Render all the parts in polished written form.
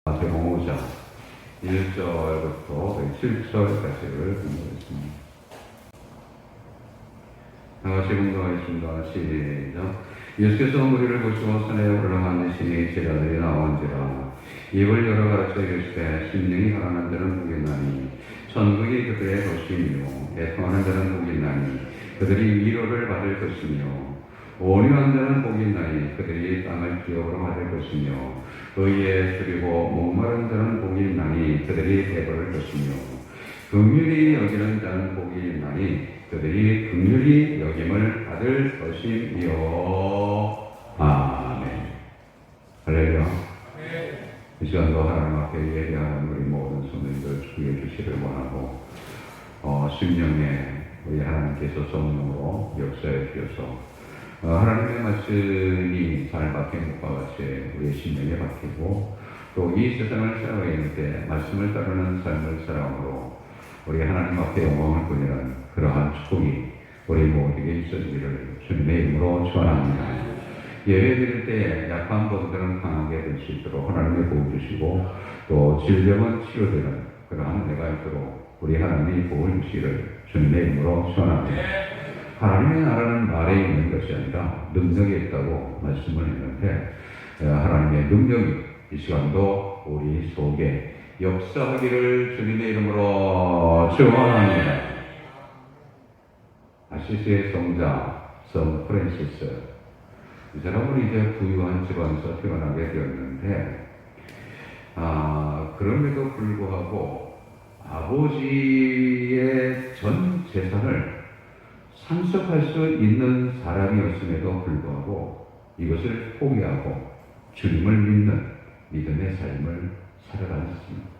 마태복음 5장 1절부터 7절까지를 공부하겠습니다. 다같이 공부하겠습니다. 시작. 예수께서 무리를 보시고 산에 올라가시니 제자들이 나온지라 입을 열어 가르쳐 이르시되 심령이 가난한 자는 복이 있나니 천국이 그들의 것이며 애통하는 자는 복이 있나니 그들이 위로를 받을 것이며 온유한 자는 복이 있나니 그들이 땅을 기업으로 받을 것이며 의에 줄이고 목마른 자는 복이 있나니 그들이 배부를 것이며 긍휼히 여기는 자는 복이 있나니 그들이 긍휼히 여김을 받을 것이며. 아멘. 할렐루야. 이 시간도 하나님 앞에 예배하는 우리 모든 손님들 주의 주시를 원하고 심령에 우리 하나님께서 성령으로 역사해 주셔서 하나님의 말씀이 잘 박힌 것과 같이 우리의 심령에 박히고 또 이 세상을 살아가야 하는데 말씀을 따르는 삶을 살아감으로 우리 하나님 앞에 영광을 돌리는 그러한 축복이 우리 모두에게 있어지기를 주님의 이름으로 축원합니다. 예배 드릴 때 약한 분들은 강하게 될 수 있도록 하나님의 복을 주시고 또 질병은 치료되는 그러한 은혜가 있도록 우리 하나님이 복을 주시기를 주님의 이름으로 축원합니다. 하나님의 나라는 말에 있는 것이 아니라 능력에 있다고 말씀을 했는데 하나님의 능력이 이 시간도 우리 속에 역사하기를 주님의 이름으로 축원합니다. 아시시의 성자 성 프란시스, 이 사람은 이제 부유한 집안에서 태어나게 되었는데 그럼에도 불구하고 아버지의 전 재산을 상속할 수 있는 사람이었음에도 불구하고 이것을 포기하고 주님을 믿는 믿음의 삶을 살아가셨습니다.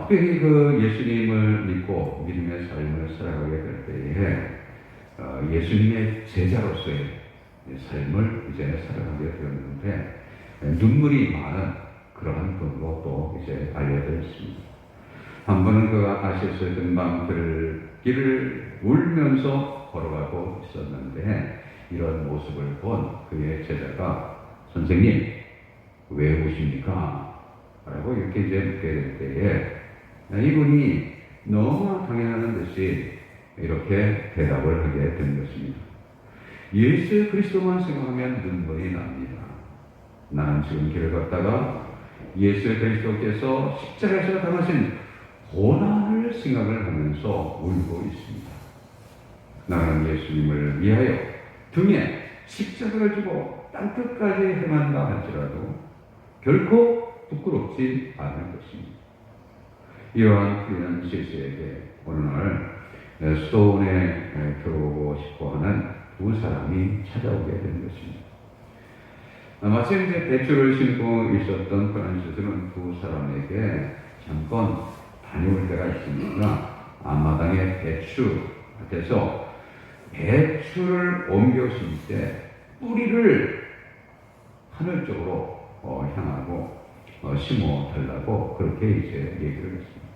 특별히 그 예수님을 믿고 믿음의 삶을 살아가게 될 때에 예수님의 제자로서의 삶을 이제 살아가게 되었는데 눈물이 많은 그러한 분으로 또 이제 알려져 있습니다. 한 번은 그가 아시스 등방길을 울면서 걸어가고 있었는데 이런 모습을 본 그의 제자가 선생님 왜 우십니까? 라고 이렇게 이제 묻게 될 때에 이분이 너무나 당연한 듯이 이렇게 대답을 하게 된 것입니다. 예수 그리스도만 생각하면 눈물이 납니다. 나는 지금 길을 걷다가 예수 그리스도께서 십자가에서 당하신 고난을 생각을 하면서 울고 있습니다. 나는 예수님을 위하여 등에 십자가를 지고 땅끝까지 행한다 할지라도 결코 부끄럽지 않을 것입니다. 이러한 프란시스에게 어느 날 수도원에 들어오고 싶어하는 두 사람이 찾아오게 된 것입니다. 마침 이제 배추를 심고 있었던 프란시스는 두 사람에게 잠깐 다녀올 때가 있습니다. 앞마당에 배추밭에서 배추를 옮겨 심을 때 뿌리를 하늘 쪽으로 향하고 심어 달라고 그렇게 이제 얘기를 했습니다.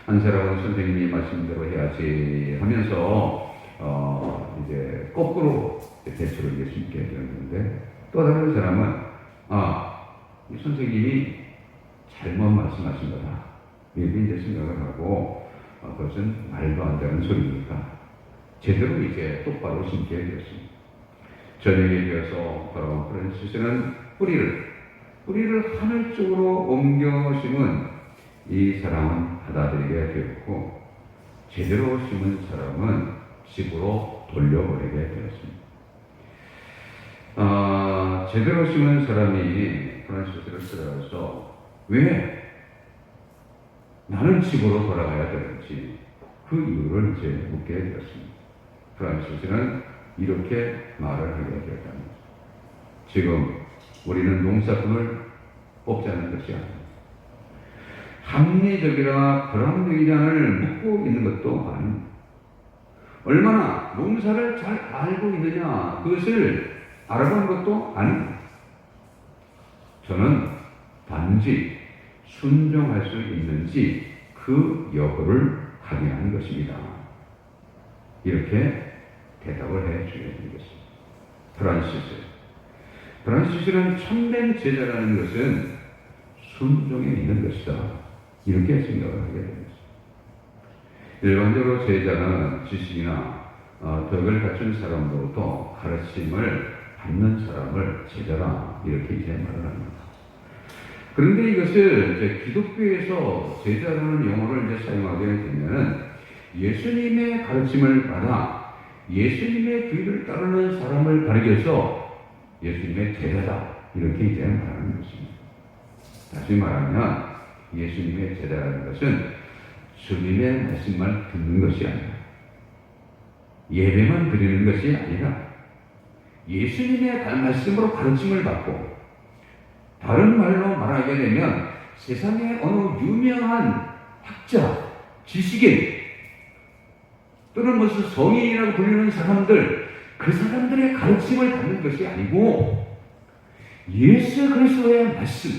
한 사람은 선생님이 말씀대로 해야지 하면서 이제 거꾸로 배추를 이제 심게 되었는데 또 다른 사람은 이 선생님이 잘못 말씀하신 거다. 이렇게 이제 생각을 하고 그것은 말도 안 되는 소리니까 제대로 이제 똑바로 심게 되었습니다. 저녁에 되어서 돌아온 프란시스는 뿌리를 하늘 쪽으로 옮겨 심은 이 사람은 받아들이게 되었고 제대로 심은 사람은 집으로 돌려보내게 되었습니다. 제대로 심은 사람이 프란시스를 찾아가서 왜 나는 집으로 돌아가야 되는지 그 이유를 이제 묻게 되었습니다. 프란시스는 이렇게 말을 하게 되었답니다. 지금 우리는 농사꾼을 뽑자는 것이 아닙니다. 합리적이라 불합리적이라를 묻고 있는 것도 아닙니다. 얼마나 농사를 잘 알고 있느냐 그것을 알아보는 것도 아닙니다. 저는 단지 순종할 수 있는지 그 여부를 확인하는 것입니다. 이렇게 대답을 해 주게 된 것입니다. 프란시스는 참된 제자라는 것은 순종에 있는 것이다. 이렇게 생각을 하게 됩니다. 일반적으로 제자는 지식이나 덕을 갖춘 사람으로부터 가르침을 받는 사람을 제자라 이렇게 이제 말을 합니다. 그런데 이것을 이제 기독교에서 제자라는 용어를 이제 사용하게 되면은 예수님의 가르침을 받아 예수님의 뒤를 따르는 사람을 가리켜서 예수님의 제자다 이렇게 이제 말하는 것입니다. 다시 말하면 예수님의 제자라는 것은 주님의 말씀만 듣는 것이 아니라 예배만 드리는 것이 아니라 예수님의 말씀으로 가르침을 받고 다른 말로 말하게 되면 세상의 어느 유명한 학자, 지식인 또는 무슨 성인이라고 불리는 사람들 그 사람들의 가르침을 받는 것이 아니고 예수 그리스도의 말씀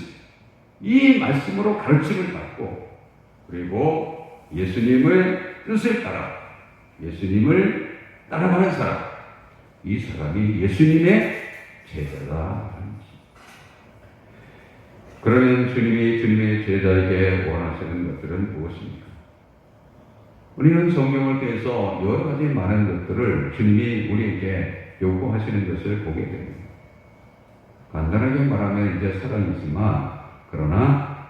이 말씀으로 가르침을 받고 그리고 예수님의 뜻을 따라 예수님을 따라가는 사람 이 사람이 예수님의 제자다. 그러면 주님이 주님의 제자에게 원하시는 것들은 무엇입니까? 우리는 성경을 통해서 여러 가지 많은 것들을 주님이 우리에게 요구하시는 것을 보게 됩니다. 간단하게 말하면 이제 사랑이지만 그러나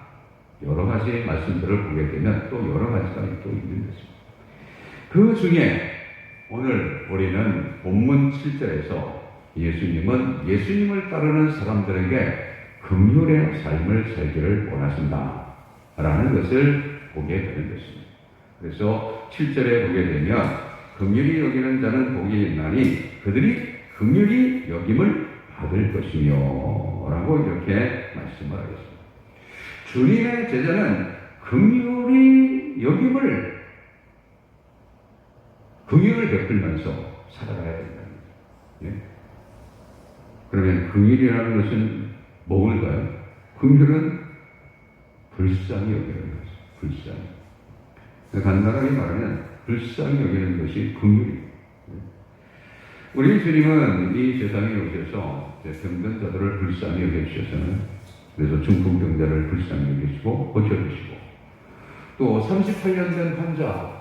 여러 가지 말씀들을 보게 되면 또 여러 가지가 또 있는 것입니다. 그 중에 오늘 우리는 본문 7절에서 예수님은 예수님을 따르는 사람들에게 긍휼의 삶을 살기를 원하신다 라는 것을 보게 되는 것입니다. 그래서 7절에 보게 되면 긍휼히 여기는 자는 복이 있나니 그들이 긍휼히 여김을 받을 것이며 라고 이렇게 말씀을 하겠습니다. 주님의 제자는 긍휼히 여김을 긍휼을 베풀면서 살아가야 된다는 거죠. 예? 그러면 긍휼이라는 것은 뭘까요? 긍휼은 불쌍히 여기는 것이죠. 불쌍히. 간단하게 말하면 불쌍히 여기는 것이 긍휼입니다. 우리 주님은 이 세상에 오셔서 병든 자들을 불쌍히 여겨주셔서는 그래서 중풍병자를 불쌍히 여기시고 고쳐주시고 또 38년 된 환자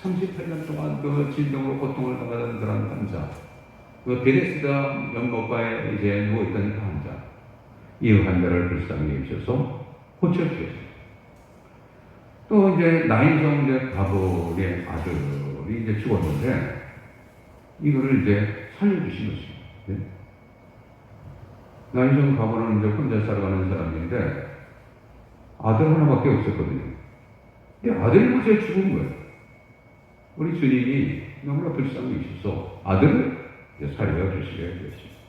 38년 동안 그 진정으로 고통을 당하던 그런 환자 그 베데스다 연못가에 이제 누워있던 그 환자 이 환자를 불쌍히 여기셔서 고쳐주셨어요. 또 이제 나인성 이제 가불의 아들이 이제 죽었는데 이거를 이제 살려주신 것입니다. 네? 나인성 가불은 이제 혼자 살아가는 사람인데 아들 하나밖에 없었거든요. 근데 아들이 먼저 죽은 거예요. 우리 주님이 너무나 불쌍히 있어서 아들을 이제 살려주시게 되었습니다.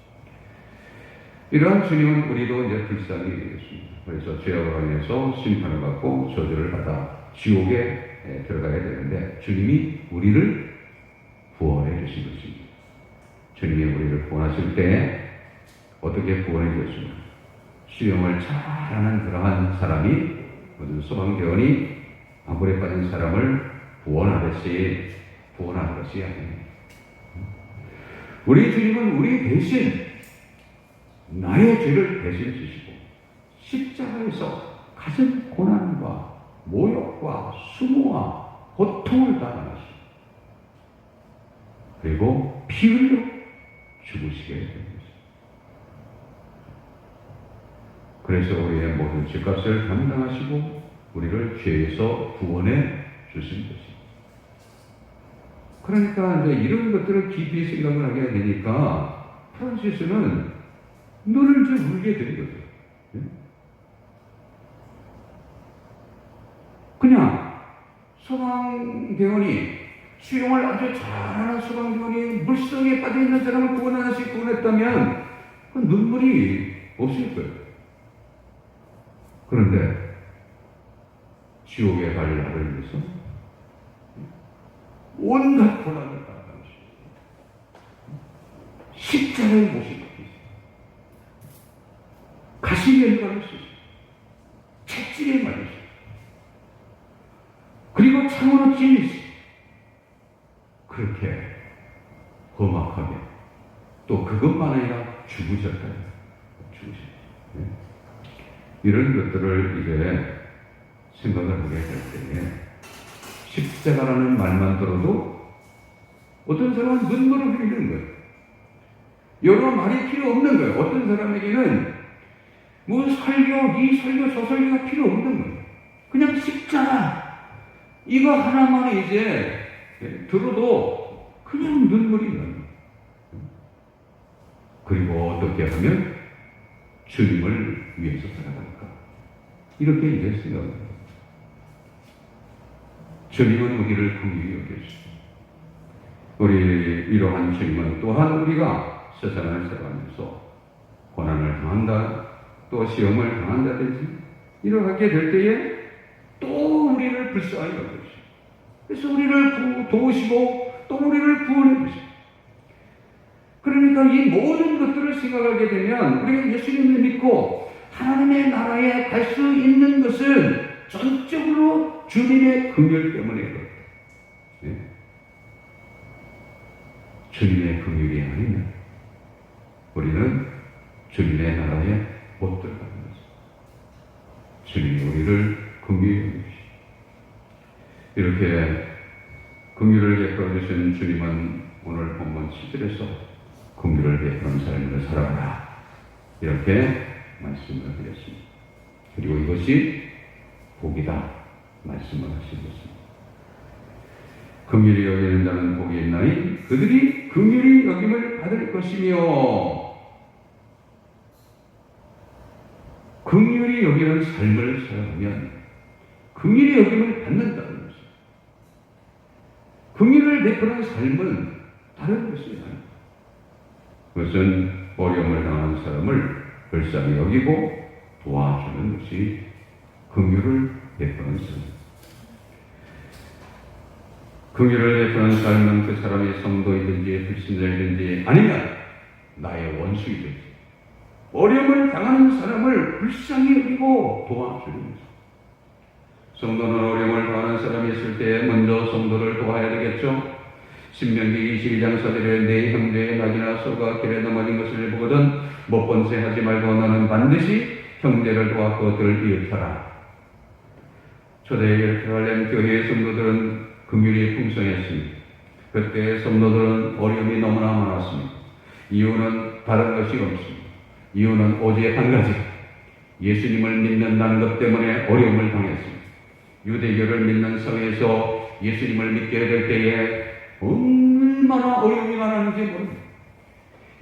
이러한 주님은 우리도 이제 불쌍히 되겠습니다. 그래서 죄악으로 인해서 심판을 받고 저주를 받아 지옥에 들어가야 되는데 주님이 우리를 구원해 주신 것입니다. 주님이 우리를 구원하실 때 어떻게 구원해 주셨습니까? 수영을 잘하는 그러한 사람이 무슨 소방대원이 아물에 빠진 사람을 구원하듯이 구원하는 것이 아닙니다. 우리 주님은 우리 대신 나의 죄를 대신 지시고 십자가에서 가진 고난과 모욕과 수모와 고통을 당하시고 그리고 피 흘려 죽으시게 됩니다. 그래서 우리의 모든 죄값을 감당하시고 우리를 죄에서 구원해 주신 것입니다. 그러니까 이제 이런 것들을 깊이 생각을 하게 되니까 프란시스는 눈을 좀 울게 되는 거죠. 그냥 소방대원이 수영을 아주 잘하는 소방대원이 물속에 빠져있는 사람을 구원하나씩 구원했다면 그 눈물이 없을 거예요. 그런데 지옥에 갈 날을 위해서 온갖 고난을 당하시고 십자가에 못이 박히시고 가시면에 걸리시고 채찍에 맞으시고 그리고 창으로 찔리시고 그렇게 험악하게 또 그것만 아니라 죽으셨다. 죽으셨다. 네. 이런 것들을 이제 생각을 하게 될 때에 십자가라는 말만 들어도 어떤 사람은 눈물을 흘리는 거예요. 여러 말이 필요 없는 거예요. 어떤 사람에게는 뭐 설교, 이 설교, 저 설교가 필요 없는 거예요. 그냥 십자가 이거 하나만 이제 들어도 그냥 눈물이 나는 거예요. 그리고 어떻게 하면 주님을 위해서 살아갈까? 이렇게 이제 생각합니다. 주님은 우리를 긍휼히 여겨주시고 우리 이러한 주님은 또한 우리가 세상을 살아가면서 고난을 당한다, 또 시험을 당한다든지 이렇게 될 때에 또 우리를 불쌍히 여겨주시고 그래서 우리를 도우시고 또 우리를 구원해 주시고 그러니까 이 모든 것들을 생각하게 되면 우리가 예수님을 믿고 하나님의 나라에 갈 수 있는 것은 전적으로 주님의 긍휼 때문에 그렇다. 네? 주님의 긍휼이 아니면 우리는 주님의 나라에 못 들어가는 것입니다. 주님이 우리를 긍휼히 여기시고 이렇게 긍휼을 베풀어 주신 주님은 오늘 본문 10절에서 긍휼을 베푸는 삶을 살아가라 이렇게 말씀을 드렸습니다. 그리고 이것이 복이다 말씀을 하신 것입니다. 긍휼히 여기는 자는 복이 있나니 그들이 긍휼히 여김을 받을 것이며 긍휼히 여기는 삶을 살아가면 긍휼히 여김을 받는다는 것입니다. 긍휼을 베푸는 삶은 다른 것이 아닙니다. 그것은 어려움을 당하는 사람을 불쌍히 여기고 도와주는 것이 긍휼을 베푸는 삶입니다. 긍휼을 베푸는 삶은 그 사람이 성도이든지 불신자이든지 아니면 나의 원수이든지 어려움을 당하는 사람을 불쌍히 여기고 도와주는 것입니다. 성도는 어려움을 당하는 사람이 있을 때 먼저 성도를 도와야 되겠죠. 신명기 22장 4절에 내 형제의 낙이나 소가 길에 넘어진 것을 보거든 못 본 새 하지 말고 너는 반드시 형제를 도와 그것들을 이웃하라. 초대 예루살렘 교회의 성도들은 긍휼이 풍성했습니다. 그때 성도들은 어려움이 너무나 많았습니다. 이유는 다른 것이 없습니다. 이유는 오직 한 가지, 예수님을 믿는다는 것 때문에 어려움을 당했습니다. 유대교를 믿는 성에서 예수님을 믿게 될 때에 얼마나 어려움이 많았는지 모릅니다.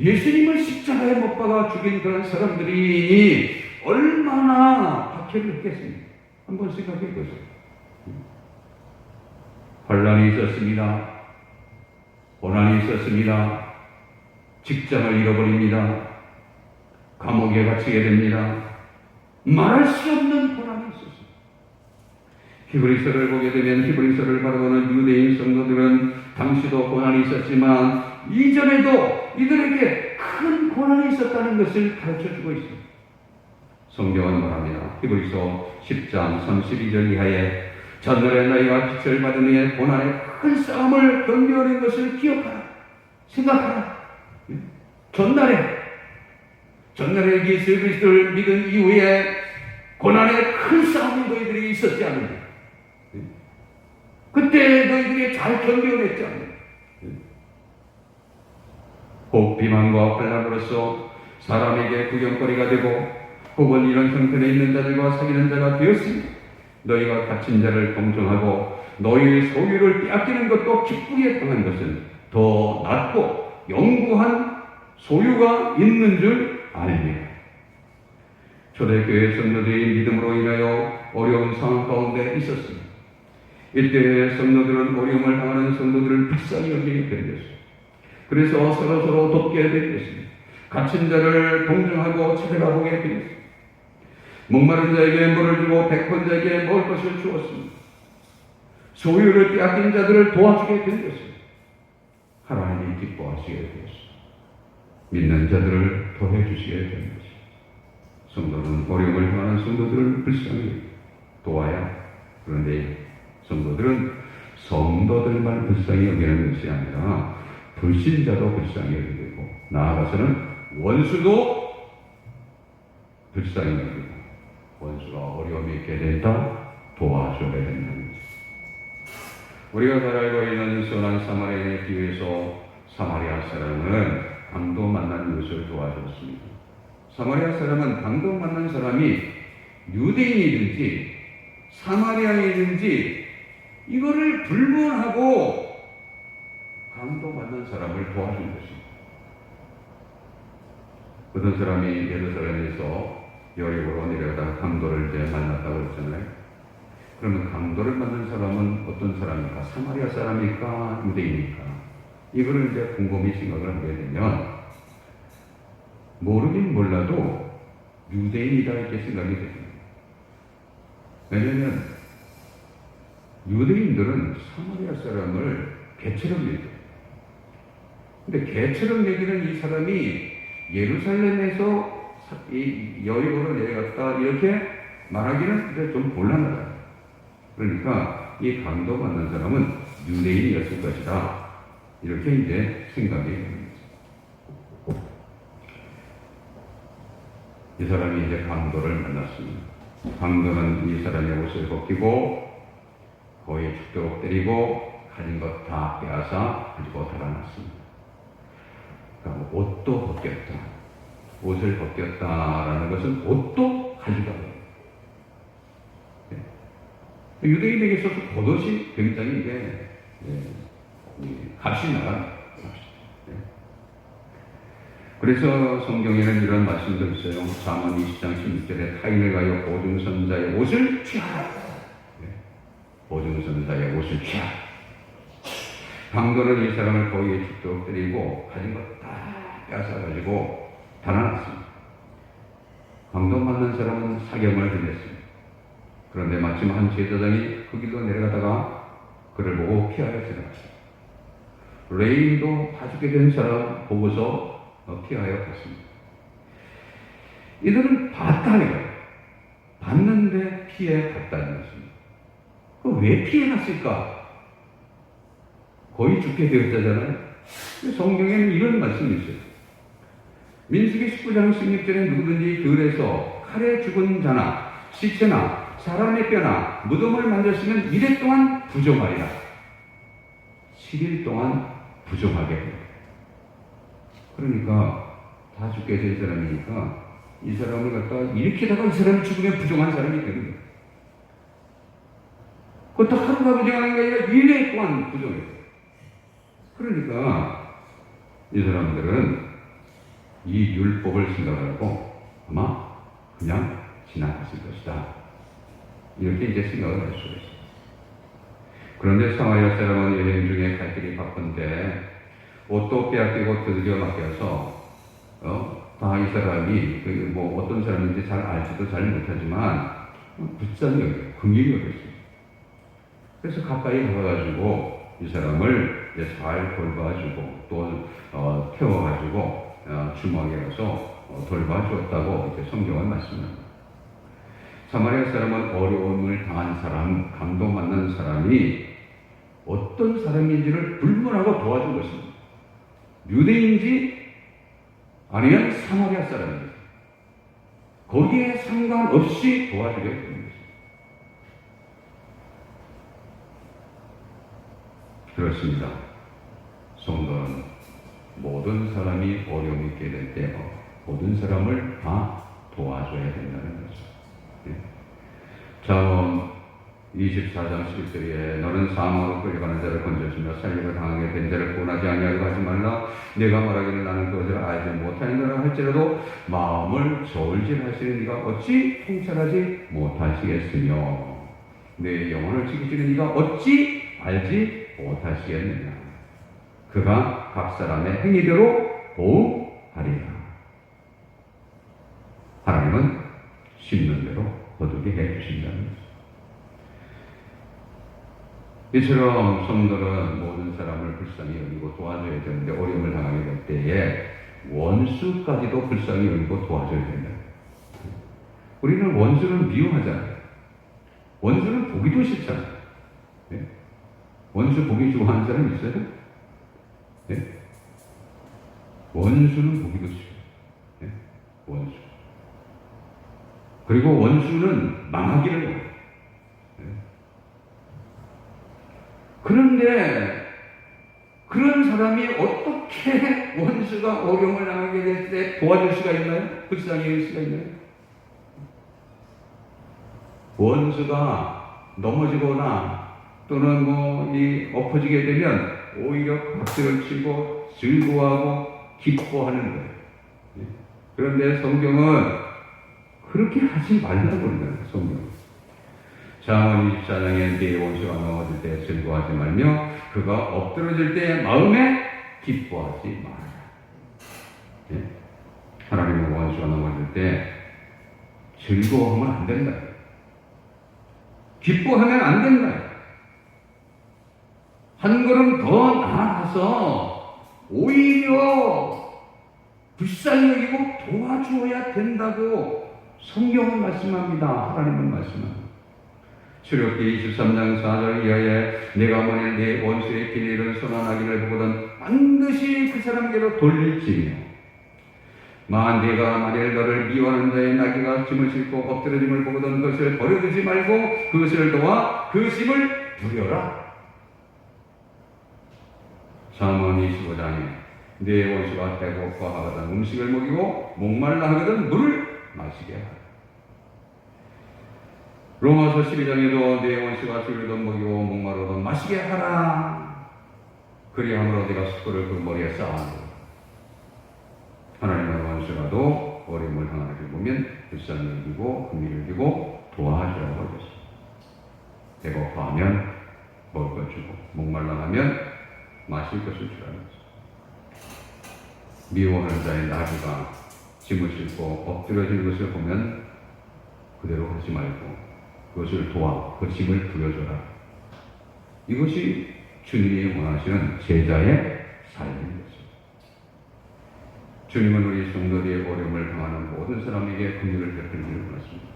예수님을 십자가에 못 박아 죽인 그런 사람들이 얼마나 박해를 했겠습니까? 한번 생각해 보세요. 환난이 있었습니다. 고난이 있었습니다. 직장을 잃어버립니다. 감옥에 갇히게 됩니다. 말할 수 없는 고난이 있었습니다. 히브리서를 보게 되면 히브리서를 바라보는 유대인 성도들은 당시도 고난이 있었지만 이전에도 이들에게 큰 고난이 있었다는 것을 가르쳐주고 있습니다. 성경은 말합니다. 히브리서 10장 32절 이하에 전날의 나이와 빛을 받은 후에 고난의 큰 싸움을 견뎌낸 것을 기억하라. 생각하라. 전날에 예수 그리스도를 믿은 이후에 고난의 큰 싸움이 너희들이 있었지 않느냐. 그때 너희들이 잘 견뎌냈지 않느냐. 혹 비만과 환난으로서 사람에게 구경거리가 되고 혹은 이런 형편에 있는 자들과 사귀는 자가 되었습니다. 너희가 갇힌 자를 동정하고 너희의 소유를 빼앗기는 것도 기쁘게 당한 것은 더 낫고 영구한 소유가 있는 줄 아닙니다. 초대교회 성도들이 믿음으로 인하여 어려운 상황 가운데 있었습니다. 이때 성도들은 어려움을 당하는 성도들을 불쌍히 여기게 된 것입니다. 그래서 서로서로 돕게 된 것입니다. 갇힌 자를 동정하고 찾아가보게 되었습니다. 목마른 자에게 물을 주고 배고픈 자에게 먹을 것을 주었습니다. 소유를 빼앗긴 자들을 도와주게 된 것입니다. 하나님이 기뻐하시게 되었습니다. 믿는 자들을 도와주시게 된 것입니다. 성도는 어려움을 당하는 성도들을 불쌍히 도와야, 그런데 성도들은 성도들만 불쌍히 여기는 것이 아니라 불신자도 불쌍히 여기고 나아가서는 원수도 불쌍히 여기고 원수가 어려움이 있게 된다 도와줘야 된다는 거죠. 우리가 잘 알고 있는 선한 사마리아인에 비유해서 사마리아 사람은 강도 만난 이웃을 도와줬습니다. 사마리아 사람은 강도 만난 사람이 유대인이든지 사마리아인이든지 이거를 불문하고 강도 만난 사람을 도와준 것입니다. 어떤 사람이 예루살렘에서 여리고로 내려가다가 강도를 이제 만났다고 했잖아요. 그러면 강도를 만난 사람은 어떤 사람입니까? 사마리아 사람입니까? 유대인입니까? 이거를 이제 곰곰이 생각을 하게 되면 모르긴 몰라도 유대인이다 이렇게 생각이 됩니다. 왜냐하면 유대인들은 사마리아 사람을 개처럼 여겨요. 근데 개처럼 여기는 이 사람이 예루살렘에서 이 여리고로 내려갔다 이렇게 말하기는 이제 좀 곤란하다. 그러니까 이 강도 받는 사람은 유대인이었을 것이다. 이렇게 이제 생각이 됩니다. 이 사람이 이제 강도를 만났습니다. 강도는 이 사람의 옷을 벗기고 거의 죽도록 때리고 가진 것 다 빼앗아 가지고 달아났습니다. 그러니까 옷도 벗겼다. 옷을 벗겼다라는 것은 옷도 가져가요. 유대인에게 있어서 겉옷이 굉장히 이게 값이 나간 값이죠. 그래서 성경에는 이런 말씀도 있어요. 잠언 20장 16절에 타인을 가여 보증선자의 옷을 취하라. 보증선자의 옷을 취하라. 강도는 이 사람을 거기에 죽도록 때리고 가진 것 다 뺏어가지고 달아났습니다. 강도 만난 사람은 사경을 보냈습니다. 그런데 마침 한 제사장이 그 길로 내려가다가 그를 보고 피하여 지나갔습니다. 레인도 봐주게 된 사람 보고서 피하여 갔습니다. 이들은 봤다는 거예요. 봤는데 피해 갔다는 것입니다. 왜 피해 갔을까? 거의 죽게 되었다잖아요. 성경에는 이런 말씀이 있어요. 민수기 19장 16절에 누구든지 들에서 칼에 죽은 자나 시체나 사람의 뼈나 무덤을 만졌으면 이래 동안 부정하리라. 7일 동안 부정하게 됩니다. 그러니까 다 죽게 된 사람이니까 이 사람을 갖다가 일으키다가 이 사람이 죽으면 부정한 사람이 되는 거예요. 그것도 하루가 부정하는 게 아니라 1회 동안 부정해요. 그러니까 이 사람들은 이 율법을 생각하고 아마 그냥 지나갔을 것이다. 이렇게 이제 생각을 할 수가 있습니다. 그런데 사마리아 사람은 여행 중에 갈 길이 바쁜데 옷도 빼앗기고 두들겨 맡겨서 다 이 사람이 어떤 사람인지 잘 알지도 잘 못하지만 불쌍히 여겨요. 긍휼히 여겼어요. 그래서 가까이 가가지고 이 사람을 잘 돌봐주고 또 태워가지고 주막에 가서 돌봐주었다고 이렇게 성경은 말씀합니다. 사마리아 사람은 어려움을 당한 사람, 감동받는 사람이 어떤 사람인지를 불문하고 도와준 것입니다. 유대인지 아니면 사마리아 사람인지 거기에 상관없이 도와주게 되는 것입니다. 그렇습니다. 성도는 모든 사람이 어려움이 있게 될 때 모든 사람을 다 도와줘야 된다는 거죠. 잠언 24장 11절에 너는 사망으로 끌려가는 자를 건져주며 살림을 당하게 된 자를 구원하지 아니하려고 하지 말라. 내가 말하기를 나는 그것을 알지 못하였노라 할지라도 마음을 저울질하시는 네가 어찌 통찰하지 못하시겠으며 내 영혼을 지키시는 네가 어찌 알지 못하시겠느냐. 그가 각 사람의 행위대로 보응하리라. 하나님은 심는 대로 거두게 해주신다는 것입니다. 이처럼 성도는 모든 사람을 불쌍히 여기고 도와줘야 되는데 어려움을 당하게 될 때에 원수까지도 불쌍히 여기고 도와줘야 된다. 우리는 원수는 미워하잖아요. 원수는 보기도 싫잖아요. 네? 원수 보기 좋아하는 사람 있어요? 네? 원수는 보기도 싫어요. 원수. 그리고 원수는 망하기를 원해요. 그런데 그런 사람이 어떻게 원수가 어려움을 당하게 될 때 도와줄 수가 있나요? 불쌍히 할 수가 있나요? 원수가 넘어지거나 또는 엎어지게 되면 오히려 박수를 치고 즐거워하고 기뻐하는 거예요. 그런데 성경은 그렇게 하지 말라고 그러는 성경. 잠언 24장에 네 원수가 넘어질 때 즐거워하지 말며 그가 엎드러질 때 마음에 기뻐하지 말아라. 하나님의 원수가 넘어질 때 즐거워하면 안 된다. 기뻐하면 안 된다. 한 걸음 더 나아가서 오히려 불쌍히 여기고 도와주어야 된다고 성경은 말씀합니다. 하나님은 말씀합니다. 출애굽기 23장 4절 이하에 내가 만일 내 원수의 기회를 선언하기를 보거든 반드시 그 사람께로 돌릴지며 내가 만일 너를 미워하는 자의 나귀가 짐을 싣고 엎드러짐을 보거든 그것을 버려두지 말고 그것을 도와 그 짐을 부려라. 잠언 25장에 내 원수가 배고파하거든 음식을 먹이고 목말라 하거든 물을 마시게 하라. 로마서 12장에도 내 원수가 줄이든 먹이고 목마르든 마시게 하라. 그리함으로 네가 숯불을 그 머리에 쌓아놓으라. 하나님의 원수라도 어려움을 당하는 걸 보면 불쌍히 여기고 긍휼히 여기고 도와주라고 하셨습니다. 배고파하면 먹을 것 주고 목말라 하면 마실 것을 주라는 것입니다. 미워하는 자의 나귀가 짐을 싣고 엎드려진 것을 보면 그대로 하지 말고 그것을 도와 그 짐을 부려줘라. 이것이 주님이 원하시는 제자의 삶입니다. 주님은 우리 성도들의 어려움을 당하는 모든 사람에게 긍휼을 베풀기를 원하십니다.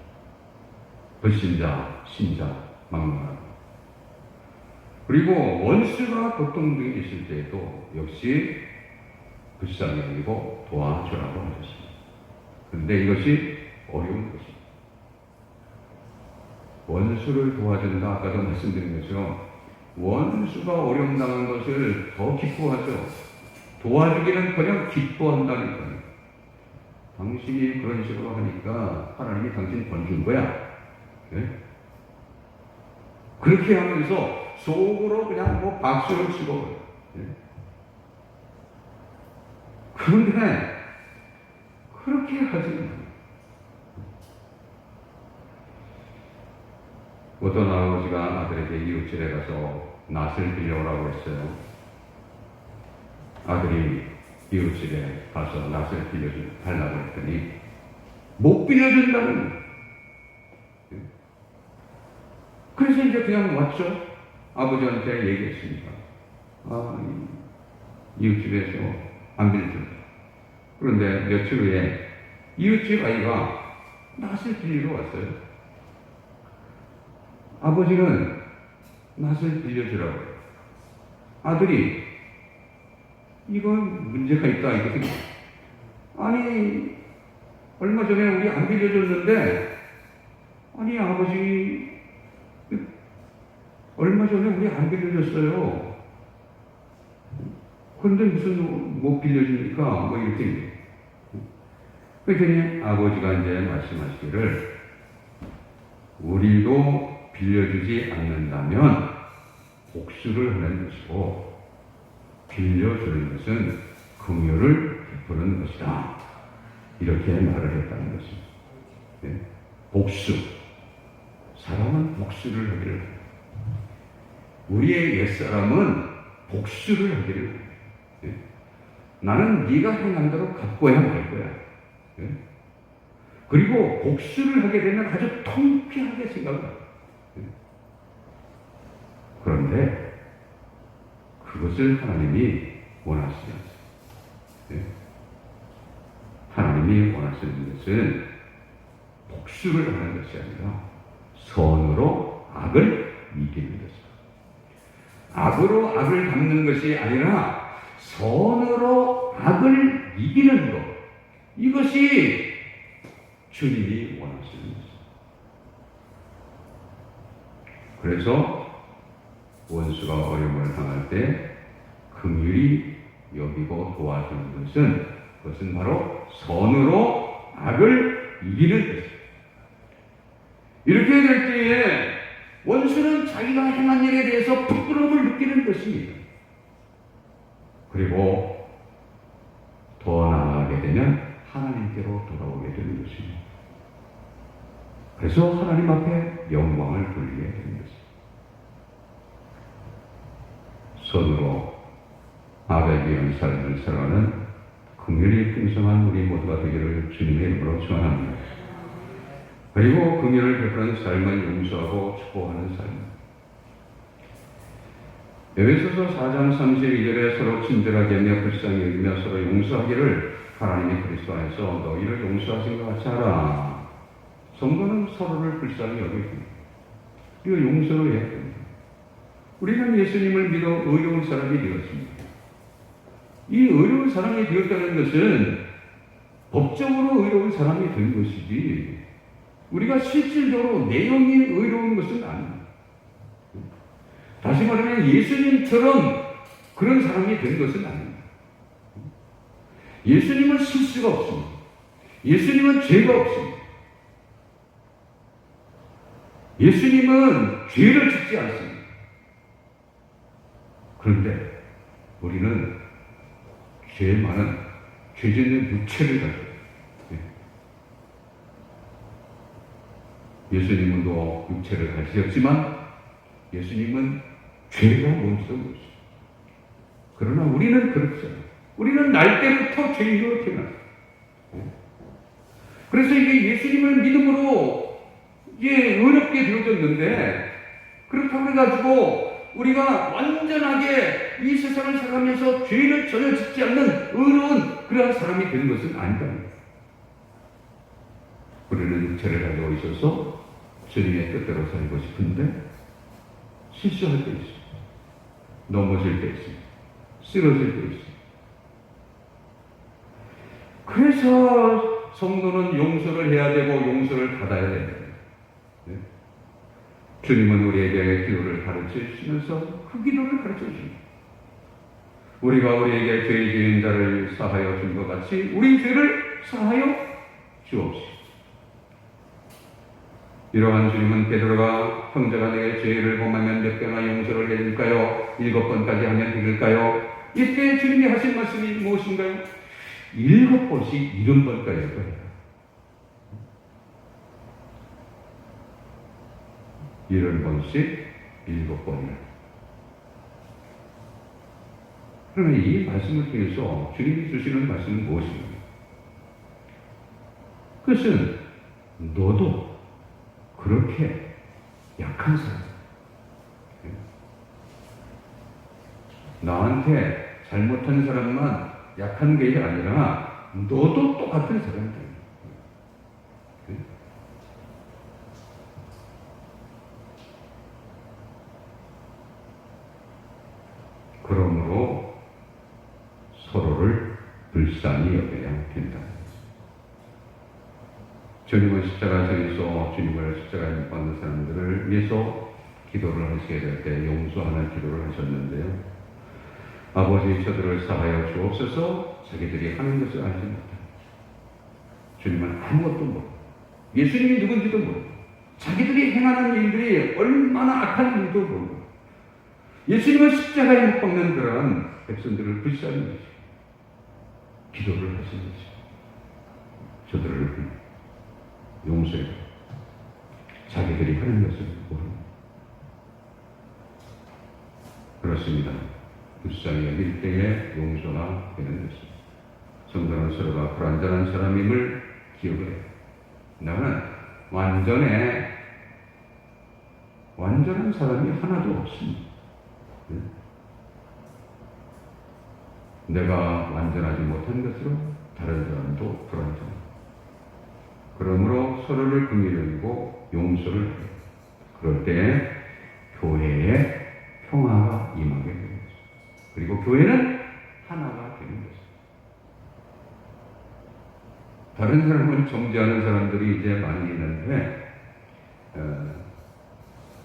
불신자, 신자, 막론하고 그리고 원수가 고통 중에 있을 때에도 역시 불쌍히 여기고 도와주라고 하셨습니다. 그런데 이것이 어려운 것입니다. 원수를 도와준다. 아까도 말씀드린 것처럼 원수가 어려움 당한 것을 더 기뻐하죠. 도와주기는커녕 기뻐한다는 거예요. 당신이 그런 식으로 하니까 하나님이 당신 번준 거야. 네? 그렇게 하면서 속으로 그냥 박수를 치고. 네? 그런데 그렇게 하지 않아요. 어떤 아버지가 아들에게 이웃집에 가서 낫을 빌려오라고 했어요. 아들이 이웃집에 가서 낫을 빌려달라고 했더니 못 빌려준다는 거예요. 그래서 이제 그냥 왔죠. 아버지한테 얘기했습니다. 이웃집에서 안 빌려준다. 그런데 며칠 후에 이웃집 아이가 낫을 빌리러 왔어요. 아버지는 낫을 빌려주라고 해요. 아들이 이건 문제가 있다 이거든요. 아니 얼마 전에 우리 안 빌려줬는데 아니 아버지 얼마 전에 우리 안 빌려줬어요. 그런데 무슨 못 빌려주니까 이렇게 그랬더니 아버지가 이제 말씀하시기를 우리도 빌려주지 않는다면 복수를 하는 것이고 빌려주는 것은 긍휼을 베푸는 것이다. 이렇게 말을 했다는 것입니다. 네? 복수. 사람은 복수를 하기를 합니다. 우리의 옛사람은 복수를 하기를 합니다. 네? 나는 네가 행한 대로 갚고야 말 거야. 네? 그리고 복수를 하게 되면 아주 통쾌하게 생각을 합니다. 네? 그런데 그것을 하나님이 원하시지 않습니다. 네? 하나님이 원하시는 것은 복수를 하는 것이 아니라 선으로 악을 이기는 것입니다. 악으로 악을 갚는 것이 아니라 선으로 악을 이기는 것. 이것이 주님이 원하시는 것입니다. 그래서 원수가 어려움을 당할 때 긍휼히 여기고 도와주는 그것은 바로 선으로 악을 이기는 것입니다. 이렇게 될 때에 원수는 자기가 행한 일에 대해서 부끄러움을 느끼는 것입니다. 그리고 더 나아가게 되면 하나님께로 돌아오게 되는 것입니다. 그래서 하나님 앞에 영광을 돌리게 되는 것입니다. 선으로 악을 위한 삶을 살아가는 긍휼이 풍성한 우리 모두가 되기를 주님의 이름으로 축원합니다. 그리고 긍휼을 베푸는 삶을 용서하고 축복하는 삶. 에베소서 4장 32절에 서로 친절하게 하며 불쌍히 여기며 서로 용서하기를 하나님이 그리스도 안에서 너희를 용서하신 것 같이 하라. 성도는 서로를 불쌍히 여기고 이거 용서를 해야 됩니다. 우리는 예수님을 믿어 의로운 사람이 되었습니다. 이 의로운 사람이 되었다는 것은 법적으로 의로운 사람이 된 것이지 우리가 실질적으로 내용이 의로운 것은 아닙니다. 다시 말하면 예수님처럼 그런 사람이 된 것은 아닙니다. 예수님은 실수가 없습니다. 예수님은 죄가 없습니다. 예수님은 죄를 짓지 않습니다. 그런데 우리는 죄 많은 죄 짓는 육체를 가져요. 예수님은 또 육체를 가지셨지만 예수님은 죄가 뭔지도 모르죠. 그러나 우리는 그렇지 않아요. 우리는 날 때부터 죄인으로 태어났어요. 그래서 이게 예수님을 믿음으로 이게 어렵게 되어졌는데 그렇다고 해가지고 우리가 완전하게 이 세상을 살아가면서 죄를 전혀 짓지 않는 의로운 그러한 사람이 되는 것은 아니다. 우리는 육체를 가지고 있어서 주님의 뜻대로 살고 싶은데 실수할 때 있습니다. 넘어질 때 있습니다. 쓰러질 때 있습니다. 그래서 성도는 용서를 해야 되고 용서를 받아야 됩니다. 네? 주님은 우리에게 기도를 가르쳐 주시면서 그 기도를 가르쳐 주십니다. 우리가 우리에게 죄 지은 자를 사하여 준 것 같이 우리 죄를 사하여 주옵시고. 이러한 주님은 베드로가 형제가 내게 죄를 범하면 몇 배나 용서를 해줄까요? 7번까지 하면 되길까요? 이때 주님이 하신 말씀이 무엇인가요? 7번씩 70번까지 해요. 70번씩 7번이요. 그러면 이 말씀을 통해서 주님이 주시는 말씀은 무엇입니까? 그것은 너도 그렇게 약한 사람, 나한테 잘못한 사람만 약한 게 아니라 너도 똑같은 사람이다. 그러므로 서로를 불쌍히 여겨야 된다. 주님은 십자가에서 주님을 십자가에 못 박는 사람들을 위해서 기도를 하시게 될 때 용서하는 기도를 하셨는데요. 아버지 저들을 사하여 주옵소서. 자기들이 하는 것을 알지 못합니다. 주님은 아무것도 모르고 예수님이 누군지도 모르고 자기들이 행하는 일들이 얼마나 악한 일도 모르고 예수님은 십자가에 못 박는 그런 백성들을 불쌍히 여기시고 기도를 하시는 것입니다. 저들을 용서해. 자기들이 하는 것을 모릅니다. 그렇습니다. 불쌍히 여길 때에 용서가 되는 것입니다. 성도는 서로가 불완전한 사람임을 기억을 해요. 나는 완전한 사람이 하나도 없습니다. 내가 완전하지 못한 것으로 다른 사람도 불완전합니다. 그러므로 서로를 긍휼히 여기고 용서를 해요. 그럴 때 교회에 평화가 임하게 되는 것입니다. 그리고 교회는 하나가 되는 것입니다. 다른 다른 사람을 정죄하는 사람들이 이제 많이 있는데,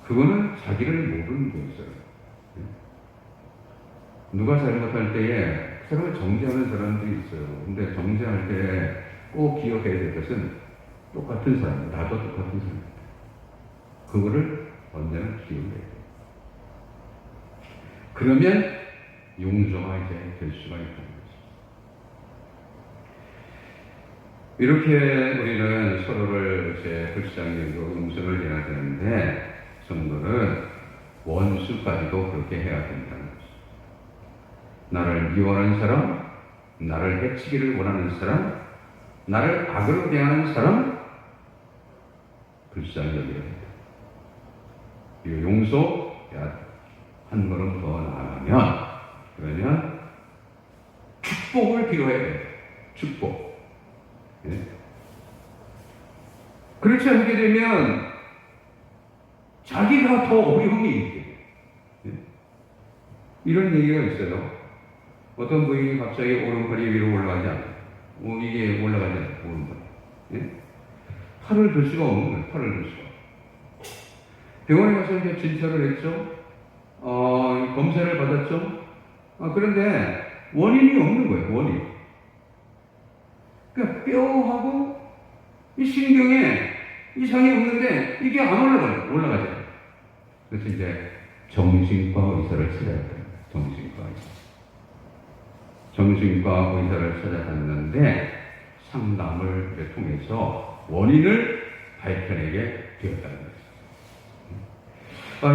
그거는 자기를 모르는 게 있어요. 누가 잘못할 때에 그 사람을 정죄하는 사람들이 있어요. 근데 정죄할 때 꼭 기억해야 될 것은 똑같은 사람, 나도 똑같은 사람. 그거를 언제나 기억해야 돼요. 그러면 용서가 이제 될 수가 있다는 거죠. 이렇게 우리는 서로를 이제 불쌍히도 용서를 해야 되는데, 성도는 원수까지도 그렇게 해야 된다는 거죠. 나를 미워하는 사람, 나를 해치기를 원하는 사람, 나를 악으로 대하는 사람, 불쌍히 여겨야 된다. 이 용서, 한 걸음 더 나아가면, 그러면 축복을 빌어야 돼요. 축복. 예? 그렇지 않게 되면 자기가 더 어려움이 있게. 예? 이런 얘기가 있어요. 어떤 분이 갑자기 오른팔이 위로 올라가지 않아요. 이게 올라가지 않아요. 오른팔. 예? 팔을 들 수가 없는 거예요. 팔을 들 수가. 병원에 가서 이제 진찰을 했죠. 검사를 받았죠. 그런데 원인이 없는 거예요. 원인. 그러니까 뼈하고 이 신경에 이상이 없는데 이게 안 올라가요. 올라가죠. 그래서 이제 정신과 의사를 찾아야 돼요. 정신과 의사. 정신과 의사를 찾아갔는데 상담을 통해서 원인을 밝혀내게 되었다는 거죠.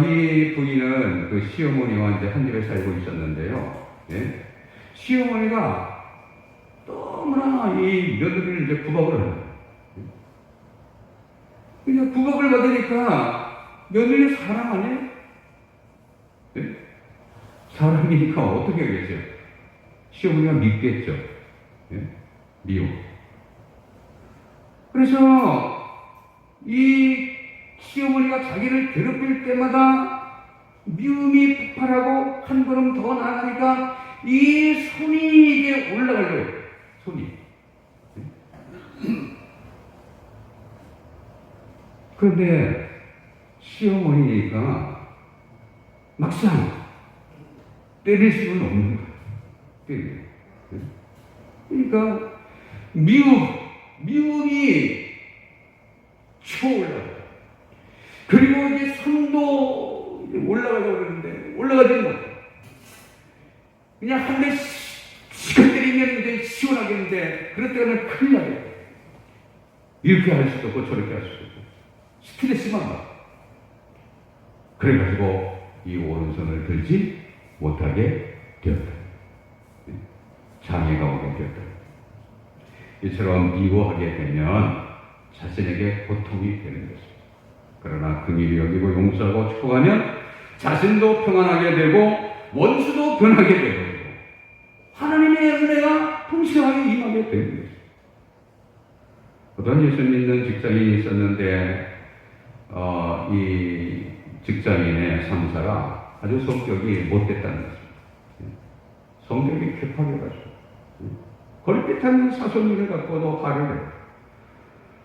이 부인은 그 시어머니와 이제 한 집에 살고 있었는데요. 예? 시어머니가 너무나 이 며느리를 이제 구박을 하는 거예요. 그냥 구박을 받으니까 며느리 사람 아니에요? 예? 사람이니까 어떻게 하겠어요? 시어머니가 믿겠죠. 예? 미워. 그래서 이 시어머니가 자기를 괴롭힐 때마다 미움이 폭발하고 한 걸음 더 나아가니까 이 손이 이게 올라가려고 해요. 손이. 그런데 시어머니가 막상 때릴 수는 없는 거예요. 그러니까 미움이 초올라가요. 그리고 이제 손도 올라가려고 그러는데 올라가지는 못해요. 그냥 한 대 시간 때리면 이제 시원하겠는데 그럴 때는 큰일 나요. 이렇게 할 수도 없고 저렇게 할 수도 없고 스트레스만 받아. 그래가지고 이 오른손을 들지 못하게 되었다. 장애가 오게 되었다. 이처럼 미워하게 되면 자신에게 고통이 되는 것입니다. 그러나 긍휼히 여기고 용서하고 축복하면 자신도 평안하게 되고 원수도 변하게 되고 하나님의 은혜가 풍성하게 임하게 되는 것입니다. 어떤 예수 믿는 직장인이 있었는데 이 직장인의 상사가 아주 성격이 못됐다는 것입니다. 성격이 쾌팍해가지고 걸핏하면 사소문을 갖고도 화를 내고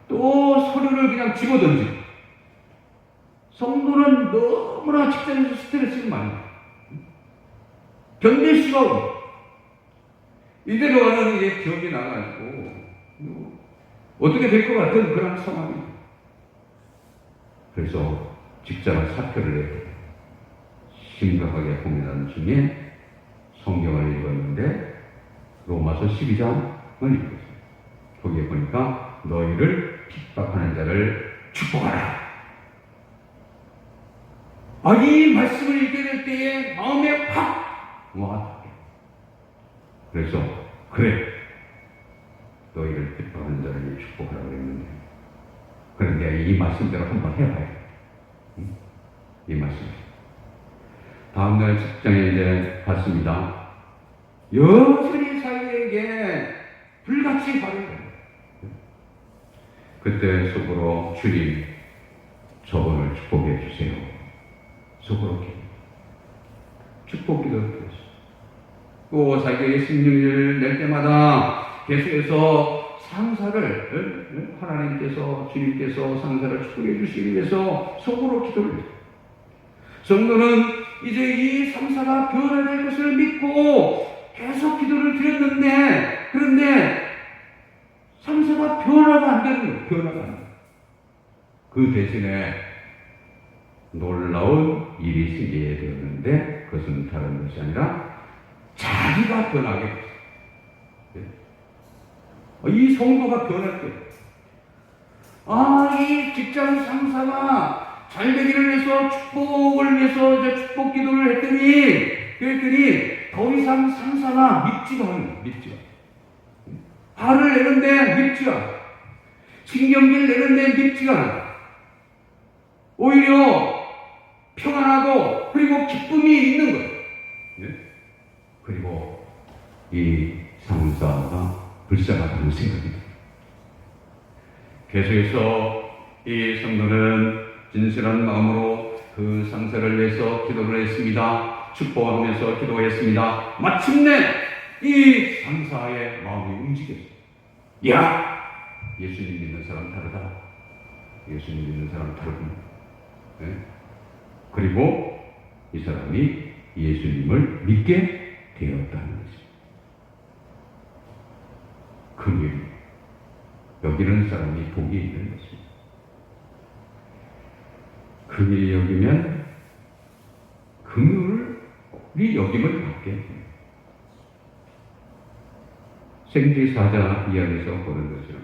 또 서류를 그냥 집어던지고 성도는 너무나 직장에서 스트레스를 많이 받아요. 견딜 수가 없고 이대로 가는 이제 병이 나가지고 어떻게 될 것 같은 그런 상황이에요. 그래서 직장을 사표를 했고 심각하게 고민하는 중에 성경을 읽었는데 로마서 12장을 읽었어요. 거기에 보니까 너희를 핍박하는 자를 축복하라. 이 말씀을 읽게 될 때에 마음에 확 와닿게. 그래서 그래 너희를 핍박하는 자를 축복하라 그랬는데 그런데 이 말씀대로 한번 해봐요. 이 말씀. 다음날 직장에 이제 갔습니다. 여전히 자기에게 불같이 화를 내요. 그때 속으로 주님 저분을 축복해 주세요. 속으로 축복 기도했어요. 또 자기의 심령을 낼 때마다 계속해서 상사를 하나님께서 주님께서 상사를 축복해 주시기 위해서 속으로 기도를 해요. 성도는 이제 이 상사가 변화될 것을 믿고 계속 기도를 드렸는데, 그런데 상사가 변화가 안 되는 거예요. 변화가 안 돼요. 그 대신에 놀라운 일이 생기게 되었는데, 그것은 다른 것이 아니라 자기가 변하게 됐어요. 이 성도가 변할 때, 이 직장 상사가 잘 되기를 위해서 축복을 위해서 이제 축복 기도를 그랬더니 더 이상 상사가 믿지가 않아요. 믿지가 않아요. 화를 내는데 믿지가 않아요. 신경질 내는데 믿지가 않아요. 오히려 평안하고 그리고 기쁨이 있는 거예요. 그리고 이 상사가 불쌍하다는 생각이 듭니다. 계속해서 이 성도는 진실한 마음으로 그 상사를 위해서 기도를 했습니다. 축복하면서 기도했습니다. 마침내 이 상사의 마음이 움직였어요. 야! 예수님 믿는 사람 다르다. 예수님 믿는 사람 다르구나. 네? 그리고 이 사람이 예수님을 믿게 되었다는 것입니다. 금일 여기는 사람이 복이 있는 것입니다. 금일이 여기면 금요일이 여김을 받게 됩니다. 생지 사자 이야기에서 보는 것처럼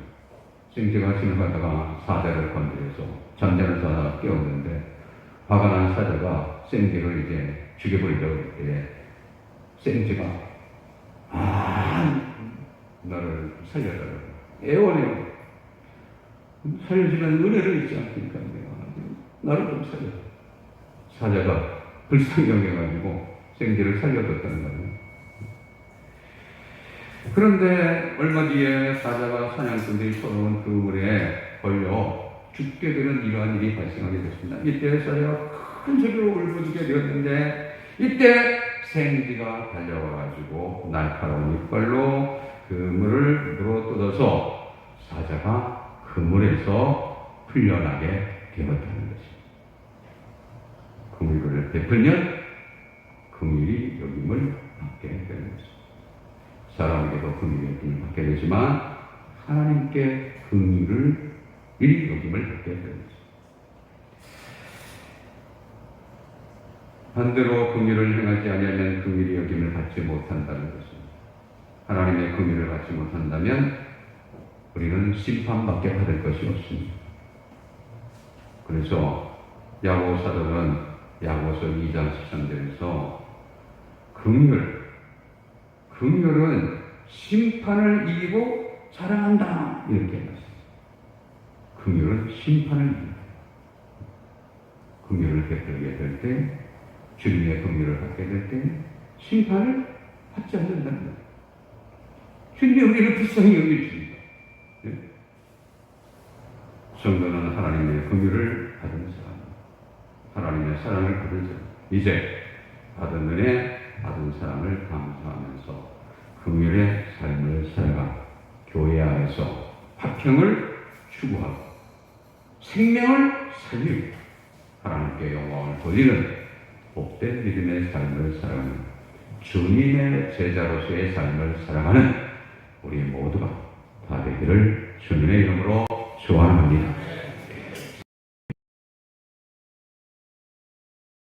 생지가 지나가다가 사자를 건드려서 잠자는 사자가 깨웠는데 화가 난 사자가 생지를 이제 죽여버리려고 할 때 생지가 나를 살려달라고 애원해요. 살려주는 은혜를 잊지 않으니까 나를 좀 살려. 사자가 불쌍히 여겨가지고 생지를 살려줬다는 거예요. 그런데 얼마 뒤에 사자가 사냥꾼들이 쳐놓은 그 물에 걸려 죽게 되는 이러한 일이 발생하게 됐습니다. 이때 사자가 큰 소리로 울부짖게 되었는데 이때 생지가 달려와가지고 날카로운 이빨로 그 물을 물어뜯어서 사자가 그 물에서 풀려나게 되었다는 것입니다. 긍휼을 베풀면 긍휼이 여김을 받게 되는 것입니다. 사람에게도 긍휼의 여김을 받게 되지만 하나님께 긍휼을 이 여김을 받게 되는 것입니다. 반대로 긍휼을 행하지 아니하면 긍휼이 여김을 받지 못한다는 것입니다. 하나님의 긍휼을 받지 못한다면 우리는 심판밖에 받을 것이 없습니다. 그래서 야고보 사도는 야고보서 2장 13절에서 긍휼은 심판을 이기고 자랑한다 이렇게 말했습니다. 긍휼은 심판을 이깁니다. 긍휼을 베풀게 될 때, 주님의 긍휼을 받게 될 때 심판을 받지 않는다는 거예요. 주님이 우리를 불쌍히 여겨주십니다. 네? 성도는 하나님의 긍휼을 받은 사람, 하나님의 사랑을 받은 사람, 이제 받은 은혜, 받은 사랑을 감사하면서 긍휼의 삶을 살아가 교회 안에서 화평을 추구하고 생명을 살리고 하나님께 영광을 돌리는 복된 믿음의 삶을 살아가는 주님의 제자로서의 삶을 살아가는 우리 모두가 다 되기를 주님의 이름으로 축원합니다.